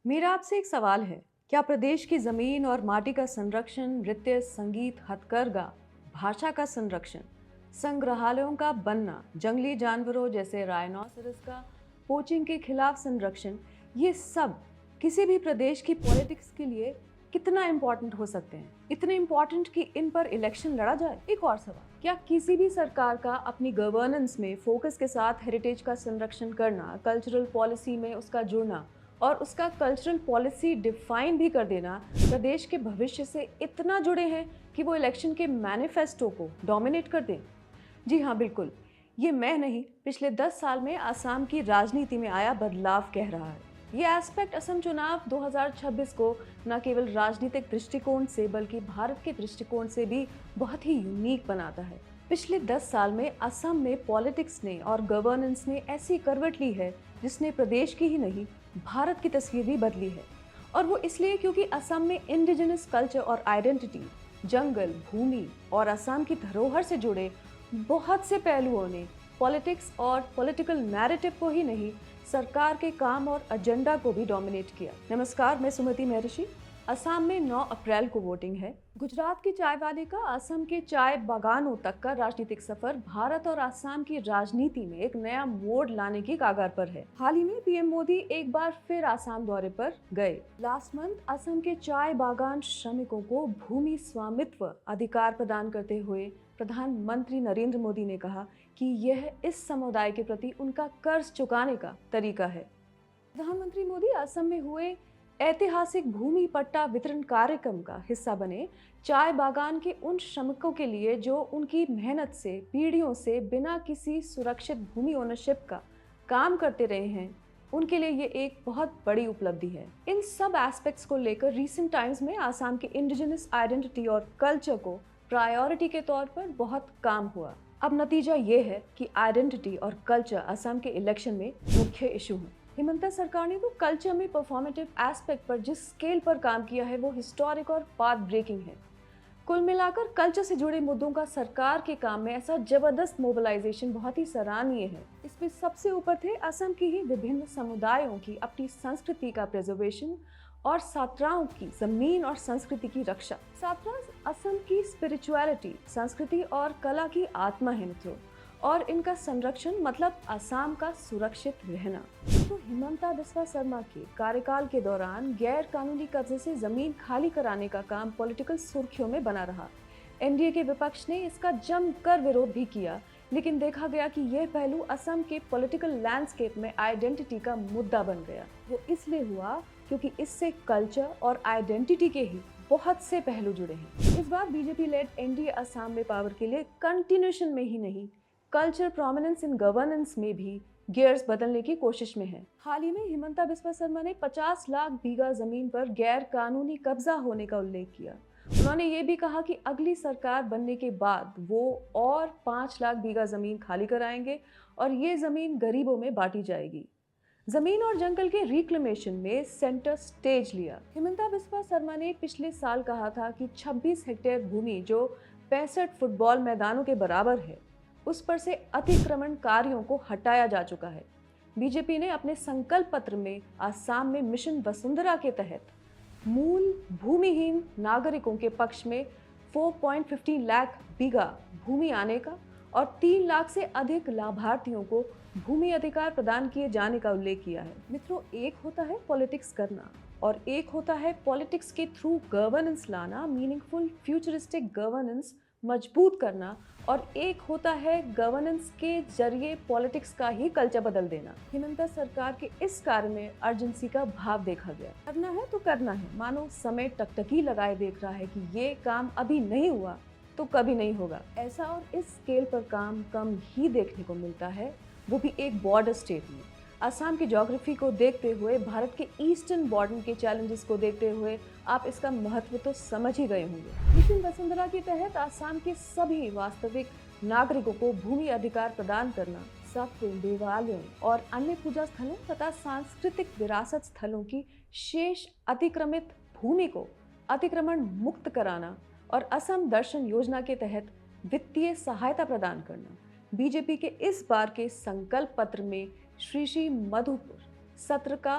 मेरा आपसे एक सवाल है। क्या प्रदेश की जमीन और माटी का संरक्षण, नृत्य, संगीत, हथकरघा, भाषा का संरक्षण, संग्रहालयों का बनना, जंगली जानवरों जैसे राइनोसेरस का पोचिंग के खिलाफ संरक्षण, ये सब किसी भी प्रदेश की पॉलिटिक्स के लिए कितना इम्पोर्टेंट हो सकते हैं? इतने इम्पोर्टेंट कि इन पर इलेक्शन लड़ा जाए? एक और सवाल, क्या किसी भी सरकार का अपनी गवर्नेंस में फोकस के साथ हेरिटेज का संरक्षण करना, कल्चरल पॉलिसी में उसका जुड़ना और उसका कल्चरल पॉलिसी डिफाइन भी कर देना प्रदेश के भविष्य से इतना जुड़े हैं कि वो इलेक्शन के मैनिफेस्टो को डोमिनेट कर दें? जी हाँ, बिल्कुल। ये मैं नहीं, पिछले 10 साल में असम की राजनीति में आया बदलाव कह रहा है। ये एस्पेक्ट असम चुनाव 2026 को न केवल राजनीतिक दृष्टिकोण से बल्कि भारत के दृष्टिकोण से भी बहुत ही यूनिक बनाता है। पिछले 10 साल में असम में पॉलिटिक्स ने और गवर्नेंस ने ऐसी करवट ली है जिसने प्रदेश की ही नहीं, भारत की तस्वीर भी बदली है। और वो इसलिए क्योंकि असम में इंडिजिनस कल्चर और आइडेंटिटी, जंगल, भूमि और असम की धरोहर से जुड़े बहुत से पहलुओं ने पॉलिटिक्स और पॉलिटिकल नैरेटिव को ही नहीं, सरकार के काम और एजेंडा को भी डोमिनेट किया। नमस्कार, मैं सुमति महर्षि। असम में 9 अप्रैल को वोटिंग है। गुजरात की चाय वाले का असम के चाय बागानों तक का राजनीतिक सफर भारत और असम की राजनीति में एक नया मोड़ लाने की कगार पर है। हाल ही में पीएम मोदी एक बार फिर असम दौरे पर गए। लास्ट मंथ असम के चाय बागान श्रमिकों को भूमि स्वामित्व अधिकार प्रदान करते हुए प्रधानमंत्री नरेंद्र मोदी ने कहा कि यह इस समुदाय के प्रति उनका कर्ज चुकाने का तरीका है। प्रधानमंत्री मोदी असम में हुए ऐतिहासिक भूमि पट्टा वितरण कार्यक्रम का हिस्सा बने। चाय बागान के उन श्रमिकों के लिए जो उनकी मेहनत से पीढ़ियों से बिना किसी सुरक्षित भूमि ओनरशिप का काम करते रहे हैं, उनके लिए ये एक बहुत बड़ी उपलब्धि है। इन सब एस्पेक्ट्स को लेकर रीसेंट टाइम्स में आसाम के इंडिजिनस आइडेंटिटी और कल्चर को प्रायोरिटी के तौर पर बहुत काम हुआ। अब नतीजा ये है कि आइडेंटिटी और कल्चर असम के इलेक्शन में मुख्य इशू है। हिमंता सरकार ने तो कल्चर में परफॉर्मेटिव एस्पेक्ट पर जिस स्केल पर काम किया है वो हिस्टोरिक और पाथ ब्रेकिंग है। कुल मिलाकर कल्चर से जुड़े मुद्दों का सरकार के काम में ऐसा जबरदस्त मोबिलाइजेशन बहुत ही सराहनीय है। इसमें सबसे ऊपर थे असम की ही विभिन्न समुदायों की अपनी संस्कृति का प्रिजर्वेशन और सात्राओं की जमीन और संस्कृति की रक्षा। सात्रा असम की स्पिरिचुअलिटी, संस्कृति और कला की आत्मा है मित्रों, और इनका संरक्षण मतलब असम का सुरक्षित रहना। तो हिमंता बिस्वा शर्मा के कार्यकाल के दौरान गैर कानूनी कब्जे से जमीन खाली कराने का काम पॉलिटिकल सुर्खियों में बना रहा। एनडीए के विपक्ष ने इसका जमकर विरोध भी किया, लेकिन देखा गया कि यह पहलू असम के पॉलिटिकल लैंडस्केप में आइडेंटिटी का मुद्दा बन गया। वो इसलिए हुआ क्योंकि इससे कल्चर और आइडेंटिटी के ही बहुत से पहलू जुड़े हैं। इस बार बीजेपी लेड एनडीए असम में पावर के लिए कंटिन्यूएशन में ही नहीं, कल्चर प्रोमिनेंस इन गवर्नेंस में भी गियर्स बदलने की कोशिश में है। हाल ही में हिमंता बिस्वा शर्मा ने 50 लाख बीघा जमीन पर गैर कानूनी कब्जा होने का उल्लेख किया। उन्होंने ये भी कहा कि अगली सरकार बनने के बाद वो और 5 लाख बीघा जमीन खाली कराएंगे और ये जमीन गरीबों में बांटी जाएगी। जमीन और जंगल के रिक्लेमेशन में सेंटर स्टेज लिया। हिमंता बिस्वा शर्मा ने पिछले साल कहा था कि 26 हेक्टेयर भूमि जो 65 फुटबॉल मैदानों के बराबर है, उस पर से अतिक्रमण कार्यों को हटाया जा चुका है। बीजेपी ने अपने संकल्प पत्र में असम में मिशन वसुंधरा के तहत मूल भूमिहीन नागरिकों के पक्ष में 4.15 लाख बीघा भूमि आने का और 3 लाख से अधिक लाभार्थियों को भूमि अधिकार प्रदान किए जाने का उल्लेख किया है। मित्रों, एक होता है पॉलिटिक्स करना और एक होता है पॉलिटिक्स के थ्रू गवर्नेंस लाना, मीनिंगफुल फ्यूचरिस्टिक गवर्नेंस मजबूत करना, और एक होता है गवर्नेंस के जरिए पॉलिटिक्स का ही कल्चर बदल देना। हिमंता सरकार के इस कार्य में अर्जेंसी का भाव देखा गया। करना है तो करना है, मानो समय टकटकी लगाए देख रहा है कि ये काम अभी नहीं हुआ तो कभी नहीं होगा। ऐसा और इस स्केल पर काम कम ही देखने को मिलता है, वो भी एक बॉर्डर स्टेट में। असम की ज्योग्राफी को देखते हुए, भारत के ईस्टर्न बॉर्डर के चैलेंजेस को देखते हुए आप इसका महत्व तो समझ ही गए होंगे। मिशन वसुंधरा के तहत असम के सभी वास्तविक नागरिकों को भूमि अधिकार प्रदान करना, सत्व, देवालयों और अन्य पूजा स्थलों तथा सांस्कृतिक विरासत स्थलों की शेष अतिक्रमित भूमि को अतिक्रमण मुक्त कराना और असम दर्शन योजना के तहत वित्तीय सहायता प्रदान करना। बीजेपी के इस बार के संकल्प पत्र में श्री श्री मधुपुर सत्र का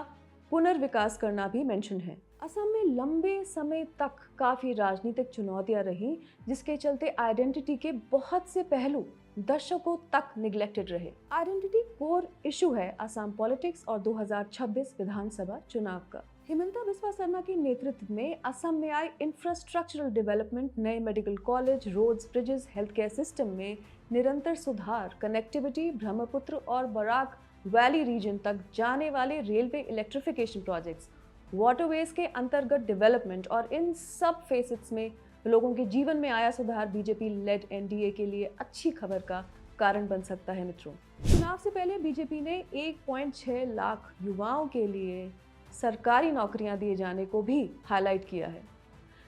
पुनर्विकास करना भी मेंशन है। असम में लंबे समय तक काफ़ी राजनीतिक चुनौतियां रही, जिसके चलते आइडेंटिटी के बहुत से पहलू दशकों तक निगलेक्टेड रहे। आइडेंटिटी कोर इशू है असम पॉलिटिक्स और 2026 विधानसभा चुनाव का। हिमंता बिस्वा शर्मा के नेतृत्व में असम में आई इंफ्रास्ट्रक्चरल डेवलपमेंट, नए medical college, roads, bridges, health care system में निरंतर सुधार, कनेक्टिविटी, ब्रह्मपुत्र और बराक वैली रीजन तक जाने वाले रेलवे इलेक्ट्रिफिकेशन प्रोजेक्ट्स, वाटरवेज के अंतर्गत डेवलपमेंट और इन सब फेसेट्स में लोगों के जीवन में आया सुधार बीजेपी लेड एनडीए के लिए अच्छी खबर का कारण बन सकता है। मित्रों, चुनाव से पहले बीजेपी ने 1.6 लाख युवाओं के लिए सरकारी नौकरियां दिए जाने को भी हाईलाइट किया है।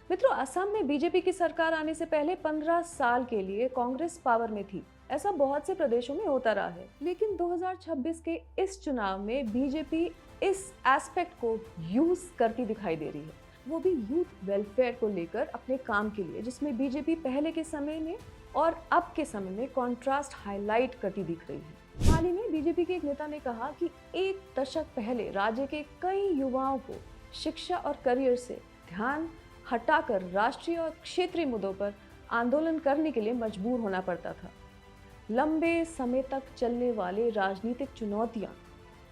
मित्रों, असम में बीजेपी की सरकार आने से पहले 15 साल के लिए कांग्रेस पावर में थी। ऐसा बहुत से प्रदेशों में होता रहा है, लेकिन 2026 के इस चुनाव में बीजेपी इस एस्पेक्ट को यूज करती दिखाई दे रही है, वो भी यूथ वेलफेयर को लेकर अपने काम के लिए, जिसमें बीजेपी पहले के समय में और अब के समय में कॉन्ट्रास्ट हाईलाइट करती दिख रही है। हाल ही में बीजेपी के एक नेता ने कहा कि एक दशक पहले राज्य के कई युवाओं को शिक्षा और करियर से ध्यान हटाकर राष्ट्रीय और क्षेत्रीय मुद्दों पर आंदोलन करने के लिए मजबूर होना पड़ता था। लंबे समय तक चलने वाले राजनीतिक चुनौतियां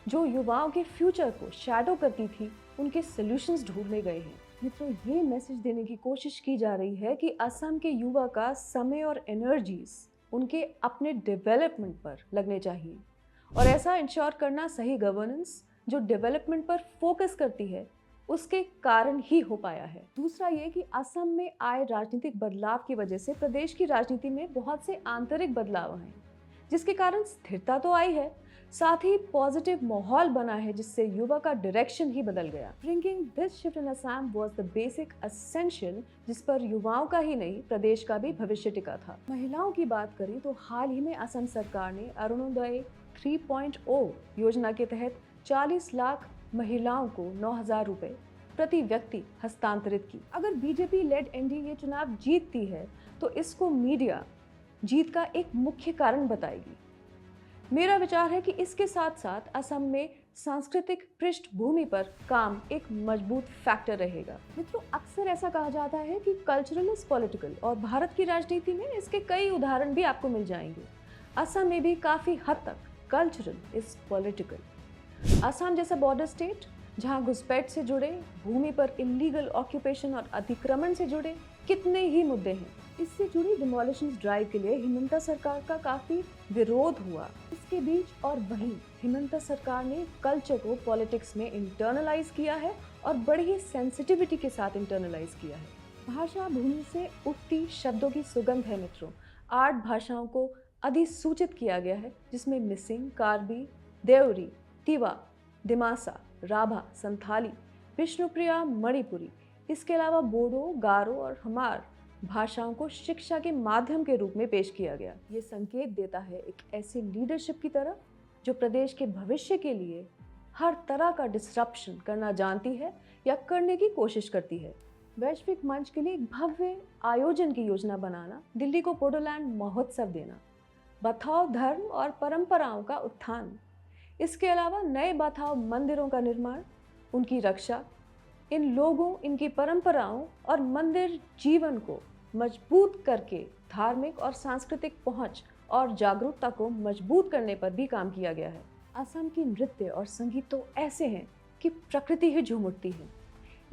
जो युवाओं के फ्यूचर को शैडो करती थी, उनके सॉल्यूशंस ढूंढने गए हैं। मित्रों, ये मैसेज देने की कोशिश की जा रही है कि असम के युवा का समय और एनर्जीज उनके अपने डेवलपमेंट पर लगने चाहिए, और ऐसा इंश्योर करना सही गवर्नेंस जो डेवलपमेंट पर फोकस करती है उसके कारण ही हो पाया है। दूसरा ये कि असम में आए राजनीतिक बदलाव की वजह से प्रदेश की राजनीति में बहुत से आंतरिक बदलाव हैं, जिसके कारण स्थिरता तो आई है, साथ ही पॉजिटिव माहौल बना है, जिससे युवा का डायरेक्शन ही बदल गया। Bringing this shift in Assam was the basic essential, जिस पर युवाओं का ही नहीं प्रदेश का भी भविष्य टिका था। महिलाओं की बात करें तो हाल ही में असम सरकार ने अरुणोदय 3.0 योजना के तहत 40 लाख महिलाओं को 9,000 रुपए प्रति व्यक्ति हस्तांतरित की। अगर बीजेपी लेड एनडीए ये चुनाव जीतती है तो इसको मीडिया जीत का एक मुख्य कारण बताएगी। मेरा विचार है कि इसके साथ साथ असम में सांस्कृतिक पृष्ठभूमि पर काम एक मजबूत फैक्टर रहेगा। मित्रों, अक्सर ऐसा कहा जाता है कि कल्चरल इज पॉलिटिकल, और भारत की राजनीति में इसके कई उदाहरण भी आपको मिल जाएंगे। असम में भी काफी हद तक कल्चरल इज पॉलिटिकल। असम जैसा बॉर्डर स्टेट जहां घुसपैठ से जुड़े, भूमि पर इलीगल ऑक्यूपेशन और अतिक्रमण से जुड़े कितने ही मुद्दे हैं। इससे जुड़ी डिमोलिशन ड्राइव के लिए हिमंता सरकार का काफी विरोध हुआ। इसके बीच और वहीं हिमंता सरकार ने कल्चर को पॉलिटिक्स में इंटरनलाइज किया है, और बड़ी ही सेंसिटिविटी के साथ इंटरनलाइज किया है। भाषा भूमि से उठती शब्दों की सुगंध है। मित्रों, 8 भाषाओं को अधिसूचित किया गया है, जिसमें मिसिंग, कार्बी, देवरी, तिवा, दिमासा, राभा, संथाली, विष्णुप्रिया, मणिपुरी, इसके अलावा बोडो, गारो और हमार भाषाओं को शिक्षा के माध्यम के रूप में पेश किया गया। ये संकेत देता है एक ऐसे लीडरशिप की तरफ जो प्रदेश के भविष्य के लिए हर तरह का डिसरप्शन करना जानती है या करने की कोशिश करती है। वैश्विक मंच के लिए एक भव्य आयोजन की योजना बनाना, दिल्ली को बोडोलैंड महोत्सव देना, बथाओ धर्म और परंपराओं का उत्थान, इसके अलावा नए बथाओ मंदिरों का निर्माण, उनकी रक्षा, इन लोगों, इनकी परंपराओं और मंदिर जीवन को मजबूत करके धार्मिक और सांस्कृतिक पहुंच और जागरूकता को मजबूत करने पर भी काम किया गया है। असम की नृत्य और संगीत तो ऐसे हैं कि प्रकृति ही झूम उठती है,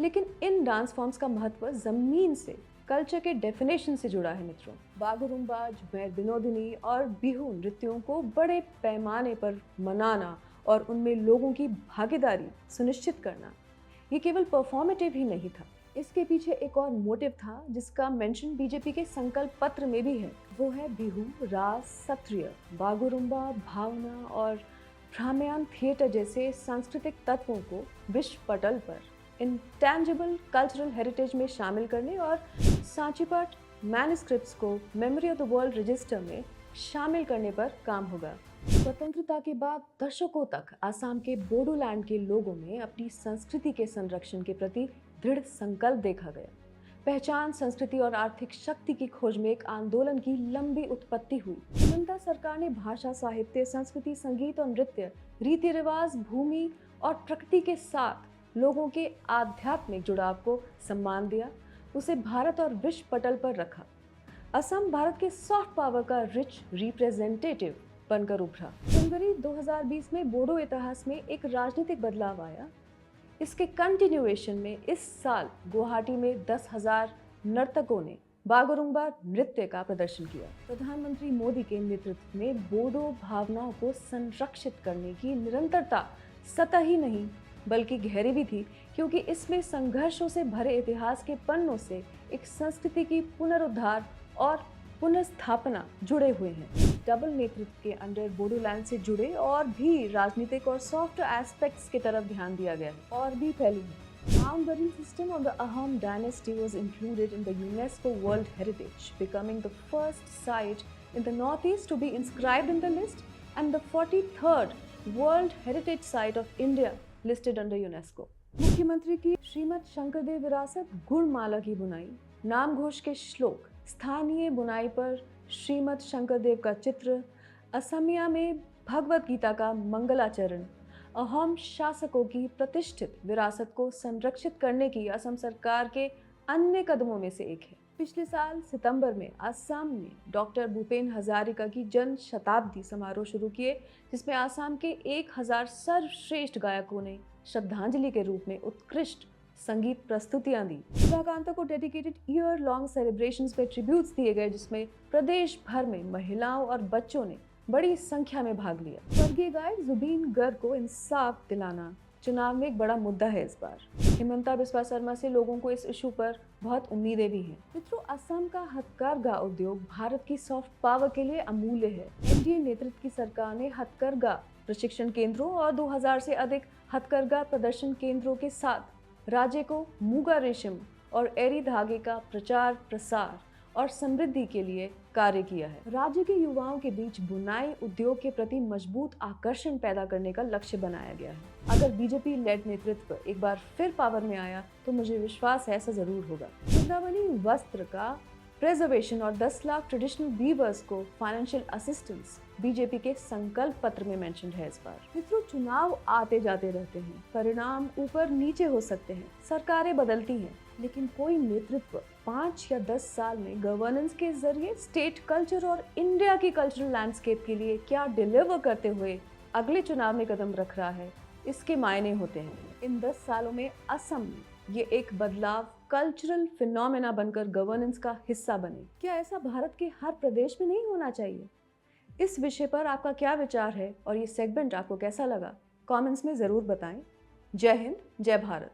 लेकिन इन डांस फॉर्म्स का महत्व जमीन से, कल्चर के डेफिनेशन से जुड़ा है। मित्रों, बागुरुम्बा, झुमेर, विनोदिनी और बिहू नृत्यों को बड़े पैमाने पर मनाना और उनमें लोगों की भागीदारी सुनिश्चित करना, ये केवल परफॉर्मेटिव ही नहीं था, इसके पीछे एक और मोटिव था जिसका मेंशन बीजेपी के संकल्प पत्र में भी है। वो है बिहू, रास, सत्रिय, बागुरुम्बा, भावना और भ्राम्यमान थिएटर जैसे सांस्कृतिक तत्वों को विश्व पटल पर इंटेंजिबल कल्चरल हेरिटेज में शामिल करने और सांचीपाट मैन्युस्क्रिप्ट्स को memory of the world register में शामिल करने पर काम होगा। स्वतंत्रता के बाद दशकों तक असम के बोडोलैंड के लोगों में अपनी संस्कृति के संरक्षण के प्रति दृढ़ संकल्प देखा गया। पहचान, संस्कृति और आर्थिक शक्ति की खोज में एक आंदोलन की लंबी उत्पत्ति हुई। हिमंता सरकार ने भाषा, साहित्य, संस्कृति, संगीत और नृत्य, रीति रिवाज, भूमि और प्रकृति के साथ लोगों के आध्यात्मिक जुड़ाव को सम्मान दिया, उसे भारत और विश्व पटल पर रखा। असम भारत के सॉफ्ट पावर का रिच रिप्रेजेंटेटिव बनकर उभरा। जनवरी 2020 में बोडो इतिहास में एक राजनीतिक बदलाव आया। इसके कंटिन्यूएशन में इस साल गुवाहाटी में 10,000 नर्तकों ने बागुरुम्बा नृत्य का प्रदर्शन किया। प्रधानमंत्री मोदी के नेतृत्व में बोडो भावनाओं को संरक्षित करने की निरंतरता सतह ही नहीं बल्कि गहरी भी थी, क्योंकि इसमें संघर्षों से भरे इतिहास के पन्नों से एक संस्कृति की पुनरुद्धार और पुनर्स्थापना जुड़े हुए हैं। डबल नेतृत्व के अंडर बोडोलैंड से जुड़े और भी राजनीतिक और सॉफ्ट एस्पेक्ट्स की तरफ ध्यान दिया गया है और भी पहलू है। Mound burying system of the Ahom dynasty was included in the UNESCO World Heritage, becoming the first site in the Northeast to be inscribed in the list and the 43rd World Heritage Site of India listed under UNESCO. मुख्यमंत्री की श्रीमद शंकरदेव विरासत गुणमाला की बुनाई, नाम घोष के श्लोक, स्थानीय बुनाई पर श्रीमद शंकरदेव का चित्र, असमिया में भगवत गीता का मंगलाचरण, अहोम शासकों की प्रतिष्ठित विरासत को संरक्षित करने की असम सरकार के अन्य कदमों में से एक है। पिछले साल सितंबर में असम ने डॉक्टर भूपेन हजारिका की जन्म शताब्दी समारोह शुरू किए, जिसमें असम के 1000 सर्वश्रेष्ठ गायकों ने श्रद्धांजलि के रूप में उत्कृष्ट संगीत प्रस्तुतियां दी। सुधाकांता को डेडिकेटेड ईयर लॉन्ग सेलिब्रेशंस पे ट्रिब्यूट्स दिए गए, जिसमें प्रदेश भर में महिलाओं और बच्चों ने बड़ी संख्या में भाग लिया। स्वर्गीय गायक जुबीन गर्ग को इंसाफ दिलाना चुनाव में एक बड़ा मुद्दा है इस बार। हिमंता बिस्वा शर्मा से लोगों को इस इशू पर बहुत उम्मीदें भी हैं। मित्रों, असम का हथकरघा उद्योग भारत की सॉफ्ट पावर के लिए अमूल्य है। एनडीए नेतृत्व की सरकार ने हथकरघा प्रशिक्षण केंद्रों और 2000 से अधिक हथकरघा प्रदर्शन केंद्रों के साथ राज्य को मूंगा रेशम और एरी धागे का प्रचार प्रसार और समृद्धि के लिए कार्य किया है। राज्य के युवाओं के बीच बुनाई उद्योग के प्रति मजबूत आकर्षण पैदा करने का लक्ष्य बनाया गया है। अगर बीजेपी लेड नेतृत्व एक बार फिर पावर में आया तो मुझे विश्वास है ऐसा जरूर होगा। वृंदावनी वस्त्र का प्रिजर्वेशन और 10 लाख ट्रेडिशनल वीवर्स को फाइनेंशियल असिस्टेंस बीजेपी के संकल्प पत्र में मेंशन है इस बार। मित्रों, चुनाव आते जाते रहते हैं, परिणाम ऊपर नीचे हो सकते हैं, सरकारें बदलती हैं, लेकिन कोई नेतृत्व 5 या 10 साल में गवर्नेंस के जरिए स्टेट कल्चर और इंडिया की कल्चरल लैंडस्केप के लिए क्या डिलीवर करते हुए अगले चुनाव में कदम रख रहा है, इसके मायने होते हैं। इन 10 सालों में असम में ये एक बदलाव कल्चरल फिनोमेना बनकर गवर्नेंस का हिस्सा बने। क्या ऐसा भारत के हर प्रदेश में नहीं होना चाहिए? इस विषय पर आपका क्या विचार है और ये सेगमेंट आपको कैसा लगा? कमेंट्स में ज़रूर बताएं। जय हिंद, जय भारत।